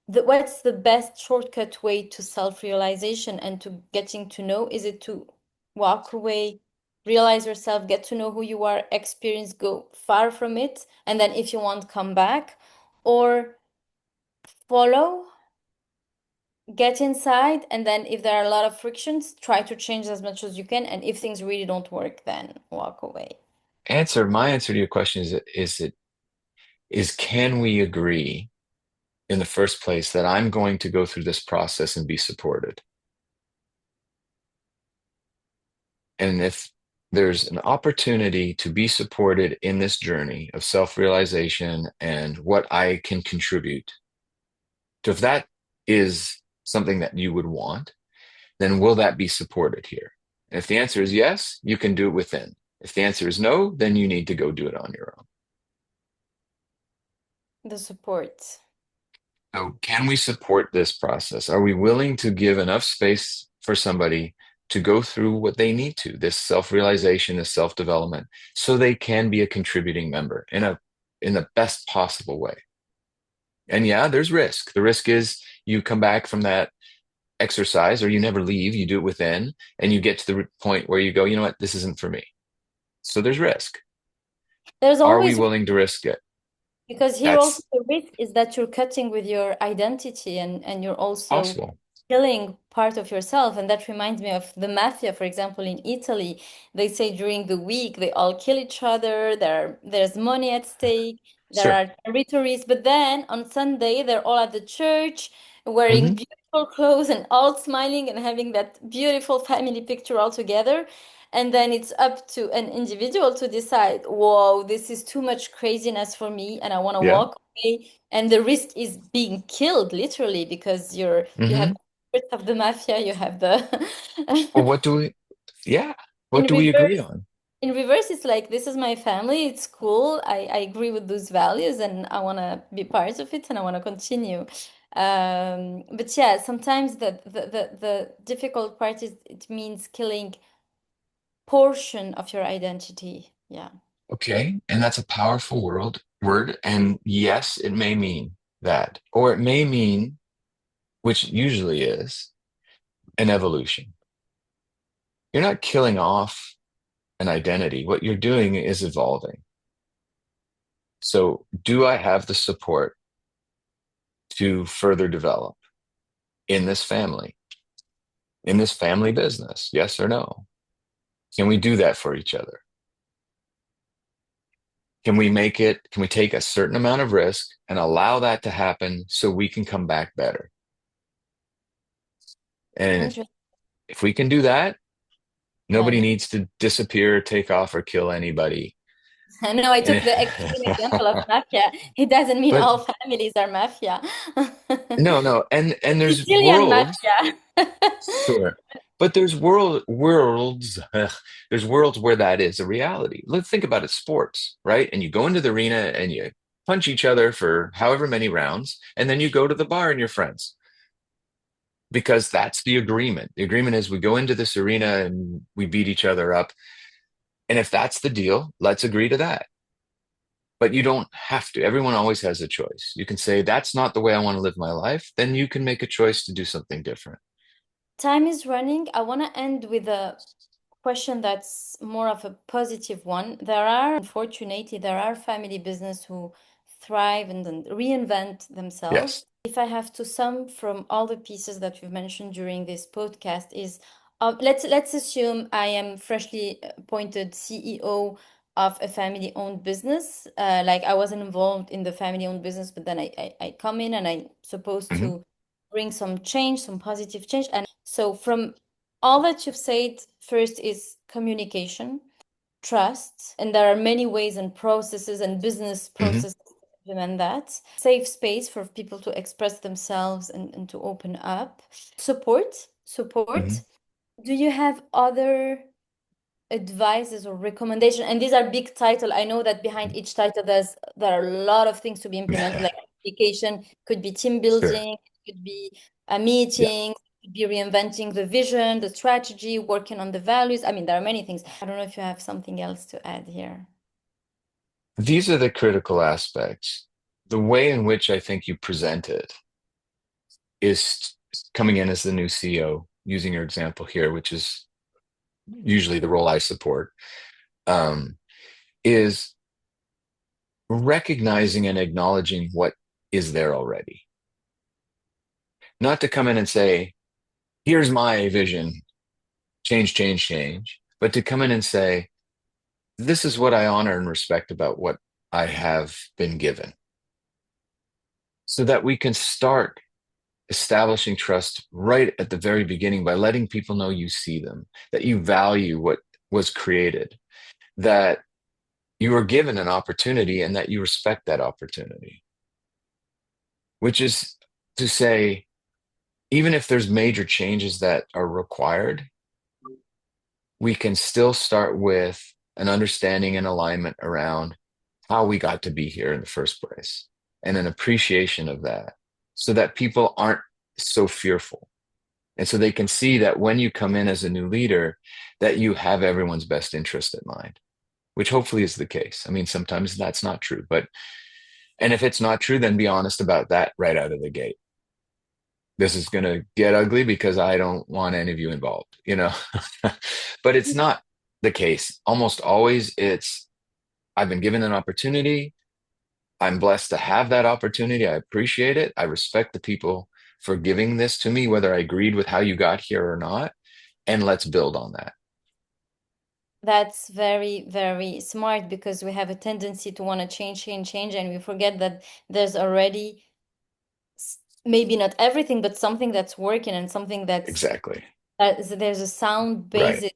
what's the best shortcut way to self-realization and to getting to know? Is it to walk away, realize yourself, get to know who you are, experience, go far from it, and then if you want, come back? Or follow, get inside, and then if there are a lot of frictions, try to change as much as you can, and if things really don't work, then walk away. My answer to your question is can we agree in the first place that I'm going to go through this process and be supported? And if there's an opportunity to be supported in this journey of self-realization and what I can contribute, so if that is something that you would want, then will that be supported here? And if the answer is yes, you can do it within. If the answer is no, then you need to go do it on your own. The support. So, can we support this process? Are we willing to give enough space for somebody to go through what they need to, this self-realization, this self-development, so they can be a contributing member in the best possible way? And yeah, there's risk. The risk is you come back from that exercise or you never leave, you do it within, and you get to the point where you go, you know what, this isn't for me. So there's risk. There's Are we always, willing to risk it? because here also That's the risk is that you're cutting with your identity, and you're also possible. killing part of yourself. And that reminds me of the mafia, for example, in Italy. They say during the week they all kill each other. There's money at stake. There Sure. are territories. But then on Sunday, they're all at the church wearing Hmm. beautiful clothes and all smiling and having that beautiful family picture all together. And then it's up to an individual to decide, whoa, this is too much craziness for me, and I want to Yeah. walk away. And the risk is being killed, literally, because you have Hmm. the of the mafia, you have the Well, what do we, yeah, in what do we agree reverse. on? In reverse, it's like this is my family, it's cool. I agree with those values and I want to be part of it and I want to continue. But yeah, sometimes the difficult part is it means killing portion of your identity. Yeah. Okay. And that's a powerful word. And yes, it may mean that, or it may mean, which usually is, an evolution. You're not killing off an identity. What you're doing is evolving. So, do I have the support to further develop in this family business? Yes or no? Can we do that for each other? Can we take a certain amount of risk and allow that to happen so we can come back better? And Interesting. if we can do that, nobody Then needs to disappear, take off, or kill anybody. I know I took And the extreme example of mafia. It doesn't mean but all families are mafia. no, and there's Sicilian worlds, mafia. sure, but there's worlds, there's worlds where that is a reality. Let's think about it, sports, right? And you go into the arena and you punch each other for however many rounds, and then you go to the bar and your friends. Because that's the agreement. The agreement is we go into this arena and we beat each other up. And if that's the deal, let's agree to that. But you don't have to. Everyone always has a choice. You can say, that's not the way I want to live my life. Then you can make a choice to do something different. Time is running. I want to end with a question that's more of a positive one. Unfortunately, there are family business who thrive and then reinvent themselves. Yes. If I have to sum from all the pieces that we've mentioned during this podcast is let's assume I am freshly appointed CEO of a family-owned business. Like I wasn't involved in the family-owned business, but then I come in and I'm supposed Hmm. to bring some change, some positive change. And so from all that you've said, first is communication, trust, and there are many ways and processes and business Hmm. processes implement that. Safe space for people to express themselves and to open up. Support, Mhm. support. Do you have other advices or recommendation? And these are big title. I know that behind each title there are a lot of things to be implemented, like application, could be team Sure. building, could be a Yeah. meeting, could be reinventing the vision, the strategy, working on the values. I mean, there are many things. I don't know if you have something else to add here. These are the critical aspects. The way in which I think you present it is coming in as the new CEO, using your example here, which is usually the role I support, um, is recognizing and acknowledging what is there already. Not to come in and say, here's my vision, change, change, change, but to come in and say, this is what I honor and respect about what I have been given, so that we can start establishing trust right at the very beginning by letting people know you see them, that you value what was created, that you were given an opportunity and that you respect that opportunity, which is to say, even if there's major changes that are required, we can still start with an understanding and alignment around how we got to be here in the first place and an appreciation of that so that people aren't so fearful. And so they can see that when you come in as a new leader, that you have everyone's best interest in mind, which hopefully is the case. I mean, sometimes that's not true, but, and if it's not true, then be honest about that right out of the gate. This is going to get ugly because I don't want any of you involved, you know? But it's not the case. Almost always it's, I've been given an opportunity. I'm blessed to have that opportunity. I appreciate it. I respect the people for giving this to me, whether I agreed with how you got here or not. And let's build on that. That's very, very smart because we have a tendency to want to change, change, change, and we forget that there's already maybe not everything, but something that's working and something Exactly. there's a sound Right. basis.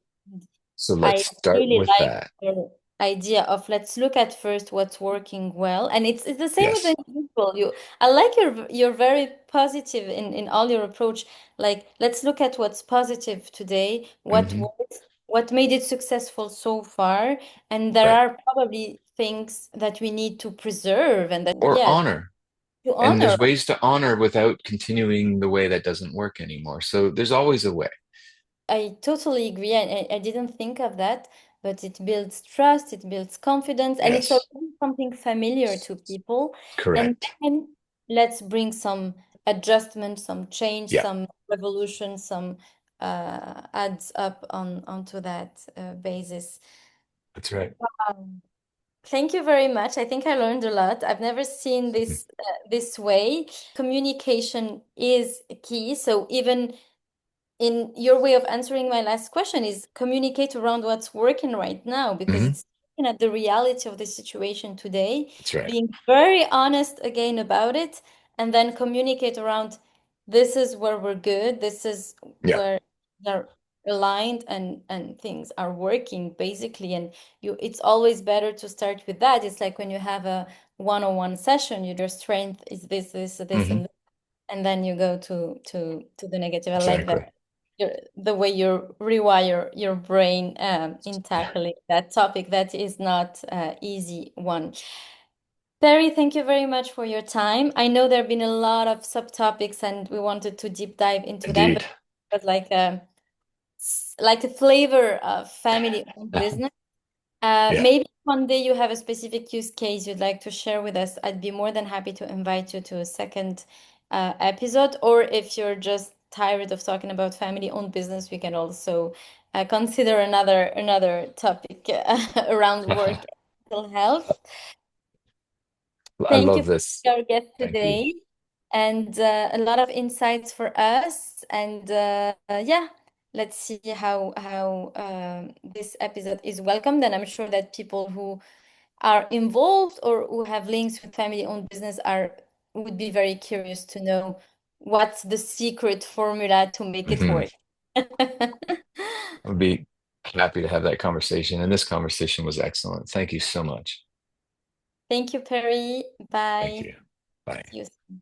So I let's start really with like that. the idea of let's look at first what's working well, and it's the same with the Yes. individual. I like you're very positive in all your approach. Like let's look at what's positive today, what Hmm. works, what made it successful so far, and there Right. are probably things that we need to preserve and that Or yeah honor. to And honor. there's ways to honor without continuing the way that doesn't work anymore. So there's always a way. I totally agree. I didn't think of that, but it builds trust, it builds confidence, and it's Yes. already something familiar to people. And Correct. then let's bring some adjustment, some change, Yeah. some revolution, some adds up onto that basis. That's right. Um, Thank you very much. I think I learned a lot. I've never seen this way. Communication is key. So even in your way of answering my last question is communicate around what's working right now because Hmm. it's looking at the reality of the situation today, That's right. being very honest again about it, and then communicate around this is where we're good, this is Yeah. where they're aligned and things are working basically. And it's always better to start with that. It's like when you have a one-on-one session, your strength is this, Hmm. and then you go to the negative. I like that Exactly. the way you rewire your brain in tackling that topic that is not easy one. Perry, thank you very much for your time. I know there have been a lot of subtopics and we wanted to deep dive into them, but Indeed. it was like a flavor of family-owned business. Yeah. Maybe one day you have a specific use case you'd like to share with us. I'd be more than happy to invite you to a second episode. Or if you're just tired of talking about family-owned business, we can also consider another topic around work and mental health. I Thank you love for this. your guest Thank you. today, and a lot of insights for us. And yeah, let's see how this episode is welcomed. And I'm sure that people who are involved or who have links with family-owned business are would be very curious to know what's the secret formula to make it Hmm. work. I would be happy to have that conversation. And this conversation was excellent. Thank you so much. Thank you, Perry. Thank Bye. you. Bye. See you soon.